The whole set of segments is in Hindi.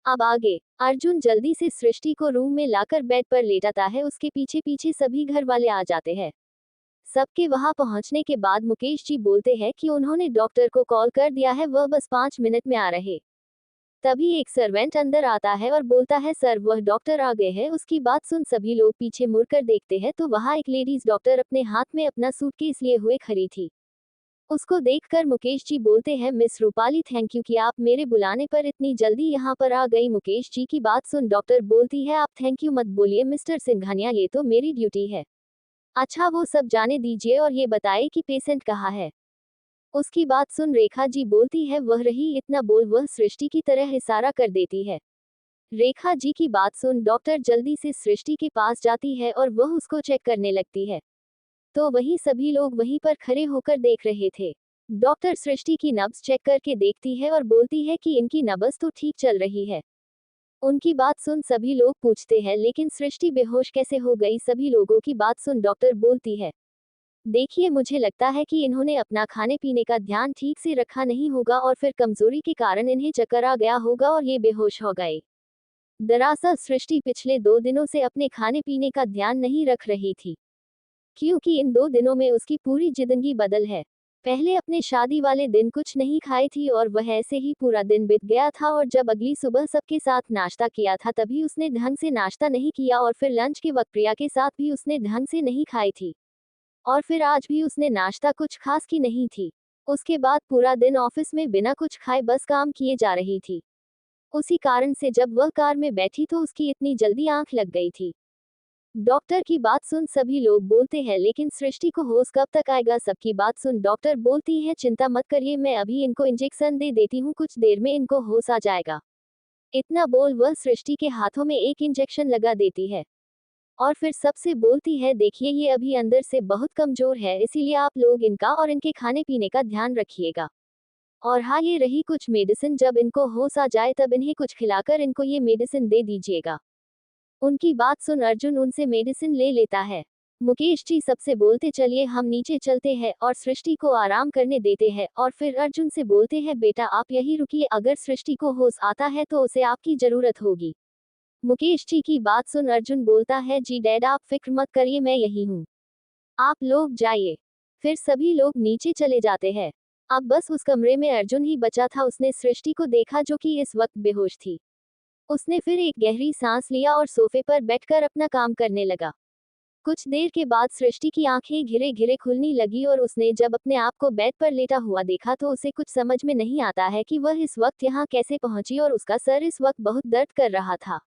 अब आगे अर्जुन जल्दी से सृष्टि को रूम में लाकर बेड पर लेटाता है। उसके पीछे पीछे सभी घर वाले आ जाते हैं। सबके वहां पहुंचने के बाद मुकेश जी बोलते हैं कि उन्होंने डॉक्टर को कॉल कर दिया है, वह बस 5 मिनट में आ रहे। तभी एक सर्वेंट अंदर आता है और बोलता है, सर वह डॉक्टर आ गए हैं। उसकी बात सुन सभी लोग पीछे मुड़कर देखते हैं तो वहां एक लेडीज डॉक्टर अपने हाथ में अपना सूटकेस लिए हुए खड़ी थी। उसको देखकर मुकेश जी बोलते हैं, मिस रूपाली, थैंक यू कि आप मेरे बुलाने पर इतनी जल्दी यहाँ पर आ गई। मुकेश जी की बात सुन डॉक्टर बोलती है, आप थैंक यू मत बोलिए मिस्टर सिंघानिया, ये तो मेरी ड्यूटी है। अच्छा वो सब जाने दीजिए और ये बताइए कि पेशेंट कहाँ है। उसकी बात सुन रेखा जी बोलती है, वह रही। इतना बोल वह सृष्टि की तरह इशारा कर देती है। रेखा जी की बात सुन डॉक्टर जल्दी से सृष्टि के पास जाती है और वह उसको चेक करने लगती है। तो वहीं सभी लोग वहीं पर खड़े होकर देख रहे थे। डॉक्टर सृष्टि की नब्ज चेक करके देखती है और बोलती है कि इनकी नब्ज तो ठीक चल रही है। उनकी बात सुन सभी लोग पूछते हैं, लेकिन सृष्टि बेहोश कैसे हो गई। सभी लोगों की बात सुन डॉक्टर बोलती है, देखिए मुझे लगता है कि इन्होंने अपना खाने पीने का ध्यान ठीक से रखा नहीं होगा और फिर कमजोरी के कारण इन्हें चक्कर आ गया होगा और ये बेहोश हो गए। दरअसल सृष्टि पिछले 2 दिनों से अपने खाने पीने का ध्यान नहीं रख रही थी, क्योंकि इन 2 दिनों में उसकी पूरी जिंदगी बदल है। पहले अपने शादी वाले दिन कुछ नहीं खाई थी और वह ऐसे ही पूरा दिन बीत गया था, और जब अगली सुबह सबके साथ नाश्ता किया था तभी उसने ढंग से नाश्ता नहीं किया, और फिर लंच के वक्त प्रिया के साथ भी उसने ढंग से नहीं खाई थी, और फिर आज भी उसने नाश्ता कुछ खास की नहीं थी। उसके बाद पूरा दिन ऑफिस में बिना कुछ खाए बस काम किए जा रही थी। उसी कारण से जब वह कार में बैठी तो उसकी इतनी जल्दी आंख लग गई थी। डॉक्टर की बात सुन सभी लोग बोलते हैं, लेकिन सृष्टि को होश कब तक आएगा। सबकी बात सुन डॉक्टर बोलती है, चिंता मत करिए, मैं अभी इनको इंजेक्शन दे देती हूँ, कुछ देर में इनको होश आ जाएगा। इतना बोल वह सृष्टि के हाथों में एक इंजेक्शन लगा देती है और फिर सबसे बोलती है, देखिए ये अभी अंदर से बहुत कमजोर है, इसीलिए आप लोग इनका और इनके खाने पीने का ध्यान रखिएगा। और हाँ, ये रही कुछ मेडिसिन, जब इनको होश आ जाए तब इन्हें कुछ खिलाकर इनको ये मेडिसिन दे दीजिएगा। उनकी बात सुन अर्जुन उनसे मेडिसिन ले लेता है। मुकेश जी सबसे बोलते, चलिए हम नीचे चलते हैं और सृष्टि को आराम करने देते हैं, और फिर अर्जुन से बोलते हैं, बेटा आप यहीं रुकिए, अगर सृष्टि को होश आता है तो उसे आपकी जरूरत होगी। मुकेश जी की बात सुन अर्जुन बोलता है, जी डैड आप फिक्र मत करिए, मैं यही हूँ, आप लोग जाइए। फिर सभी लोग नीचे चले जाते हैं। अब बस उस कमरे में अर्जुन ही बचा था। उसने सृष्टि को देखा जो कि इस वक्त बेहोश थी। उसने फिर एक गहरी सांस लिया और सोफे पर बैठकर अपना काम करने लगा। कुछ देर के बाद सृष्टि की आंखें घिरे घिरे खुलने लगी और उसने जब अपने आप को बेड पर लेटा हुआ देखा तो उसे कुछ समझ में नहीं आता है कि वह इस वक्त यहाँ कैसे पहुंची, और उसका सर इस वक्त बहुत दर्द कर रहा था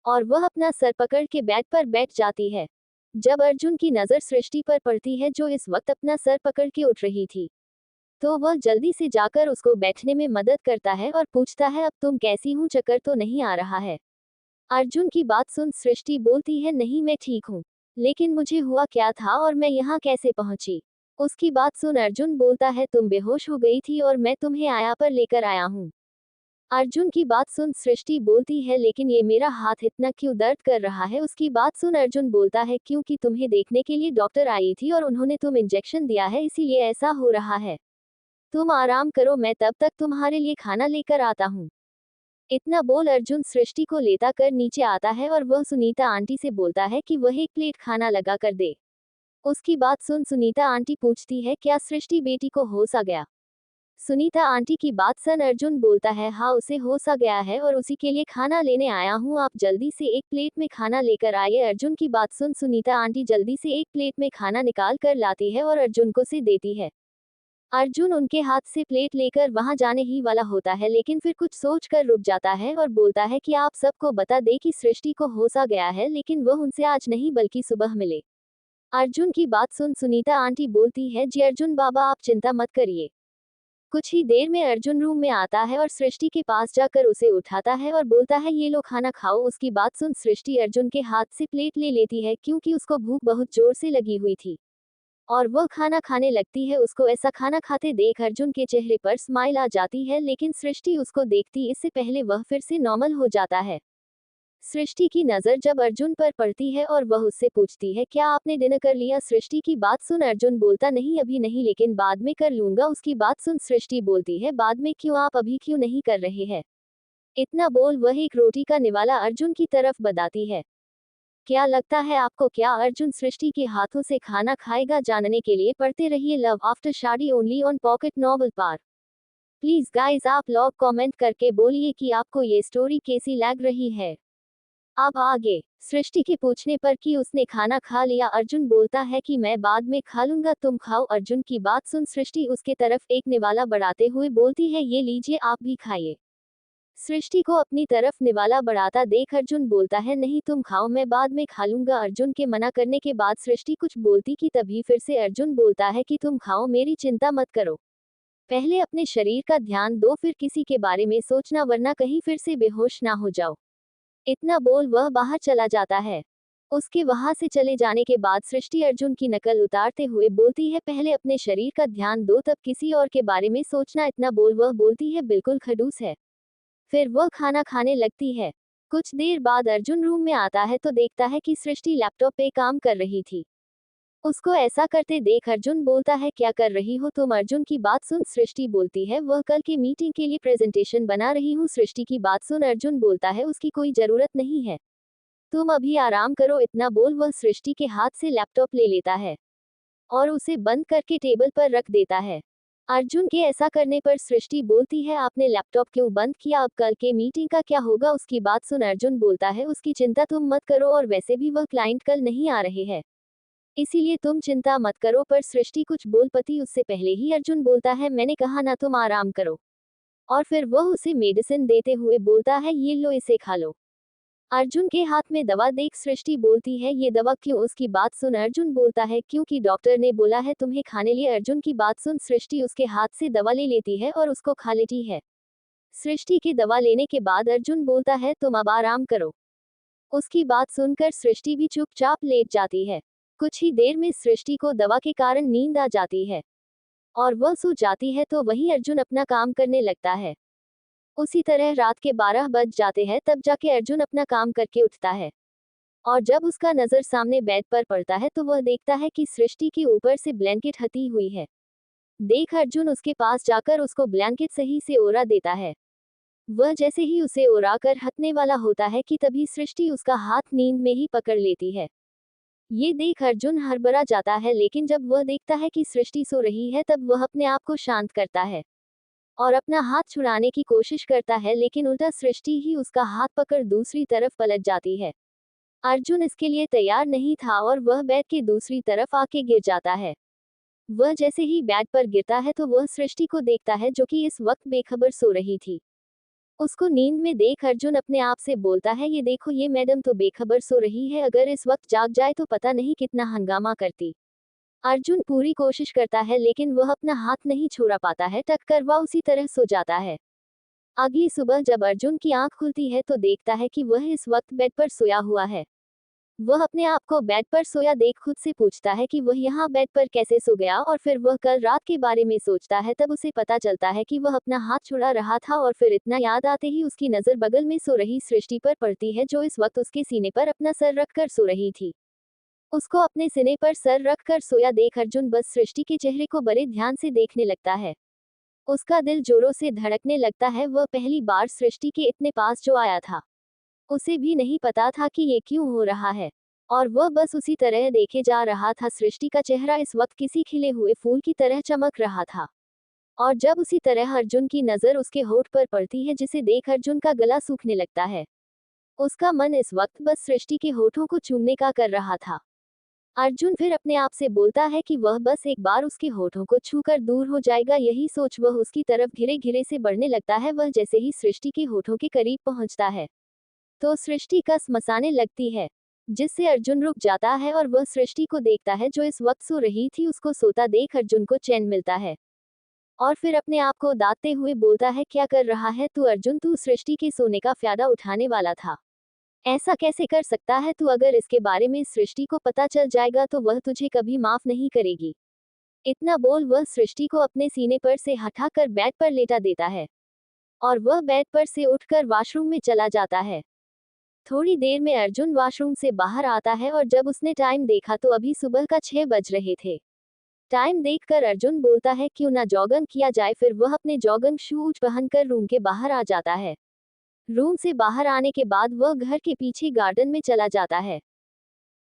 और वह अपना सर पकड़ के बेड पर बैठ जाती है। जब अर्जुन की नजर सृष्टि पर पड़ती है जो इस वक्त अपना सर पकड़ के उठ रही थी, तो वह जल्दी से जाकर उसको बैठने में मदद करता है और पूछता है, अब तुम कैसी हूँ, चक्कर तो नहीं आ रहा है। अर्जुन की बात सुन सृष्टि बोलती है, नहीं मैं ठीक हूँ, लेकिन मुझे हुआ क्या था और मैं यहाँ कैसे पहुंची। उसकी बात सुन अर्जुन बोलता है, तुम बेहोश हो गई थी और मैं तुम्हें आया पर लेकर आया हूँ। अर्जुन की बात सुन सृष्टि बोलती है, लेकिन ये मेरा हाथ इतना क्यों दर्द कर रहा है। उसकी बात सुन अर्जुन बोलता है, क्योंकि तुम्हें देखने के लिए डॉक्टर आई थी और उन्होंने तुम इंजेक्शन दिया है, इसीलिए ऐसा हो रहा है। तुम आराम करो, मैं तब तक तुम्हारे लिए खाना लेकर आता हूँ। इतना बोल अर्जुन सृष्टि को लेता कर नीचे आता है और वह सुनीता आंटी से बोलता है कि वह एक प्लेट खाना लगा कर दे। उसकी बात सुन सुनीता आंटी पूछती है, क्या सृष्टि बेटी को होश आ गया। सुनीता आंटी की बात सुन अर्जुन बोलता है, हाँ उसे होश आ गया है और उसी के लिए खाना लेने आया हूँ, आप जल्दी से एक प्लेट में खाना लेकर आइए। अर्जुन की बात सुन सुनीता आंटी जल्दी से एक प्लेट में खाना निकाल कर लाती है और अर्जुन को से देती है। अर्जुन उनके हाथ से प्लेट लेकर वहां जाने ही वाला होता है, लेकिन फिर कुछ सोच कर रुक जाता है और बोलता है कि आप सबको बता दे कि सृष्टि को होश आ गया है, लेकिन वह उनसे आज नहीं बल्कि सुबह मिले। अर्जुन की बात सुन सुनीता आंटी बोलती है, जी अर्जुन बाबा आप चिंता मत करिए। कुछ ही देर में अर्जुन रूम में आता है और सृष्टि के पास जाकर उसे उठाता है और बोलता है, ये लो खाना खाओ। उसकी बात सुन सृष्टि अर्जुन के हाथ से प्लेट ले लेती है, क्योंकि उसको भूख बहुत जोर से लगी हुई थी और वह खाना खाने लगती है। उसको ऐसा खाना खाते देख अर्जुन के चेहरे पर स्माइल आ जाती है, लेकिन सृष्टि उसको देखती इससे पहले वह फिर से नॉर्मल हो जाता है। सृष्टि की नजर जब अर्जुन पर पड़ती है और वह उससे पूछती है, क्या आपने डिनर कर लिया। सृष्टि की बात सुन अर्जुन बोलता, नहीं अभी नहीं, लेकिन बाद में कर लूंगा। उसकी बात सुन सृष्टि बोलती है, बाद में क्यों, आप अभी क्यों नहीं कर रहे हैं। इतना बोल वह एक रोटी का निवाला अर्जुन की तरफ बढ़ाती है। क्या लगता है आपको, क्या अर्जुन सृष्टि के हाथों से खाना खाएगा? जानने के लिए पढ़ते रहिए love after Shaadi only on pocket novel पार। प्लीज गाइस, आप लोग कमेंट करके बोलिए कि आपको ये स्टोरी कैसी लग रही है। अब आगे, सृष्टि के पूछने पर कि उसने खाना खा लिया, अर्जुन बोलता है कि मैं बाद में खा लूंगा, तुम खाओ। अर्जुन की बात सुन सृष्टि उसके तरफ एक निवाला बढ़ाते हुए बोलती है, ये लीजिए आप भी खाइए। सृष्टि को अपनी तरफ निवाला बढ़ाता देख अर्जुन बोलता है, नहीं तुम खाओ, मैं बाद में खा लूंगा। अर्जुन के मना करने के बाद सृष्टि कुछ बोलती कि तभी फिर से अर्जुन बोलता है कि तुम खाओ, मेरी चिंता मत करो। पहले अपने शरीर का ध्यान दो, फिर किसी के बारे में सोचना, वरना कहीं फिर से बेहोश ना हो जाओ। इतना बोल वह बाहर चला जाता है। उसके वहां से चले जाने के बाद सृष्टि अर्जुन की नकल उतारते हुए बोलती है, पहले अपने शरीर का ध्यान दो, तब किसी और के बारे में सोचना। इतना बोल वह बोलती है, बिल्कुल खड़ूस है। फिर वह खाना खाने लगती है। कुछ देर बाद अर्जुन रूम में आता है तो देखता है कि सृष्टि लैपटॉप पे काम कर रही थी। उसको ऐसा करते देख अर्जुन बोलता है, क्या कर रही हो तुम? अर्जुन की बात सुन सृष्टि बोलती है, वह कल की मीटिंग के लिए प्रेजेंटेशन बना रही हूँ। सृष्टि की बात सुन अर्जुन बोलता है, उसकी कोई जरूरत नहीं है, तुम अभी आराम करो। इतना बोल वह सृष्टि के हाथ से लैपटॉप ले लेता है और उसे बंद करके टेबल पर रख देता है। अर्जुन के ऐसा करने पर सृष्टि बोलती है, आपने लैपटॉप क्यों बंद किया? अब कल के मीटिंग का क्या होगा? उसकी बात सुन अर्जुन बोलता है, उसकी चिंता तुम मत करो, और वैसे भी वह क्लाइंट कल नहीं आ रहे हैं, इसीलिए तुम चिंता मत करो। पर सृष्टि कुछ बोल पती उससे पहले ही अर्जुन बोलता है, मैंने कहा ना तुम आराम करो। और फिर वह उसे मेडिसिन देते हुए बोलता है, ये लो इसे खा लो। अर्जुन के हाथ में दवा देख सृष्टि बोलती है, ये दवा क्यों? उसकी बात सुन अर्जुन बोलता है, क्योंकि डॉक्टर ने बोला है तुम्हें खाने लिए। अर्जुन की बात सुन सृष्टि उसके हाथ से दवा ले लेती है और उसको खा लेती है। सृष्टि की दवा लेने के बाद अर्जुन बोलता है, तुम अब आराम करो। उसकी बात सुनकर सृष्टि भी चुपचाप लेट जाती है। कुछ ही देर में सृष्टि को दवा के कारण नींद आ जाती है और वह सो जाती है, तो वहीं अर्जुन अपना काम करने लगता है। उसी तरह रात के 12 बज जाते हैं, तब जाके अर्जुन अपना काम करके उठता है और जब उसका नजर सामने बेड पर पड़ता है तो वह देखता है कि सृष्टि के ऊपर से ब्लैंकेट हटी हुई है। देख अर्जुन उसके पास जाकर उसको ब्लैंकेट सही से ओढ़ा देता है। वह जैसे ही उसे ओढ़ा कर हटने वाला होता है कि तभी सृष्टि उसका हाथ नींद में ही पकड़ लेती है। ये देख अर्जुन हड़बड़ा जाता है, लेकिन जब वह देखता है कि सृष्टि सो रही है तब वह अपने आप को शांत करता है और अपना हाथ छुड़ाने की कोशिश करता है, लेकिन उल्टा सृष्टि ही उसका हाथ पकड़ दूसरी तरफ पलट जाती है। अर्जुन इसके लिए तैयार नहीं था और वह बेड के दूसरी तरफ आके गिर जाता है। वह जैसे ही बेड पर गिरता है तो वह सृष्टि को देखता है, जो कि इस वक्त बेखबर सो रही थी। उसको नींद में देख अर्जुन अपने आप से बोलता है, ये देखो ये मैडम तो बेखबर सो रही है, अगर इस वक्त जाग जाए तो पता नहीं कितना हंगामा करती। अर्जुन पूरी कोशिश करता है लेकिन वह अपना हाथ नहीं छोड़ा पाता है, टककर वह उसी तरह सो जाता है। अगली सुबह जब अर्जुन की आंख खुलती है तो देखता है कि वह इस वक्त बेड पर सोया हुआ है। वह अपने आप को बेड पर सोया देख खुद से पूछता है कि वह यहाँ बेड पर कैसे सो गया, और फिर वह कल रात के बारे में सोचता है। तब उसे पता चलता है कि वह अपना हाथ छुड़ा रहा था और फिर इतना याद आते ही उसकी नजर बगल में सो रही सृष्टि पर पड़ती है, जो इस वक्त उसके सीने पर अपना सर रखकर सो रही थी। उसको अपने सीने पर सर रखकर सोया देख अर्जुन बस सृष्टि के चेहरे को बड़े ध्यान से देखने लगता है। उसका दिल जोरों से धड़कने लगता है। वह पहली बार सृष्टि के इतने पास जो आया था, उसे भी नहीं पता था कि ये क्यों हो रहा है, और वह बस उसी तरह देखे जा रहा था। सृष्टि का चेहरा इस वक्त किसी खिले हुए फूल की तरह चमक रहा था, और जब उसी तरह अर्जुन की नजर उसके होठ पर पड़ती है, जिसे देख अर्जुन का गला सूखने लगता है। उसका मन इस वक्त बस सृष्टि के होठों को चूमने का कर रहा था। अर्जुन फिर अपने आप से बोलता है कि वह बस एक बार उसके होठों को छूकर दूर हो जाएगा। यही सोच वह उसकी तरफ धीरे धीरे से बढ़ने लगता है। वह जैसे ही सृष्टि के होठों के करीब पहुंचता है तो सृष्टि का मसाने लगती है, जिससे अर्जुन रुक जाता है और वह सृष्टि को देखता है, जो इस वक्त सो रही थी। उसको सोता देख अर्जुन को चैन मिलता है और फिर अपने आप को दांतते हुए बोलता है, क्या कर रहा है तू अर्जुन? तू सृष्टि के सोने का फायदा उठाने वाला था, ऐसा कैसे कर सकता है तू? अगर इसके बारे में सृष्टि को पता चल जाएगा तो वह तुझे कभी माफ नहीं करेगी। इतना बोल वह सृष्टि को अपने सीने पर से हटाकर बेड पर लेटा देता है और वह बेड पर से उठकर वॉशरूम में चला जाता है। थोड़ी देर में अर्जुन वॉशरूम से बाहर आता है और जब उसने टाइम देखा तो अभी सुबह का 6 बज रहे थे। टाइम देखकर अर्जुन बोलता है, क्यों ना जॉगिंग किया जाए। फिर वह अपने जॉगिंग शूज पहनकर रूम के बाहर आ जाता है। रूम से बाहर आने के बाद वह घर के पीछे गार्डन में चला जाता है।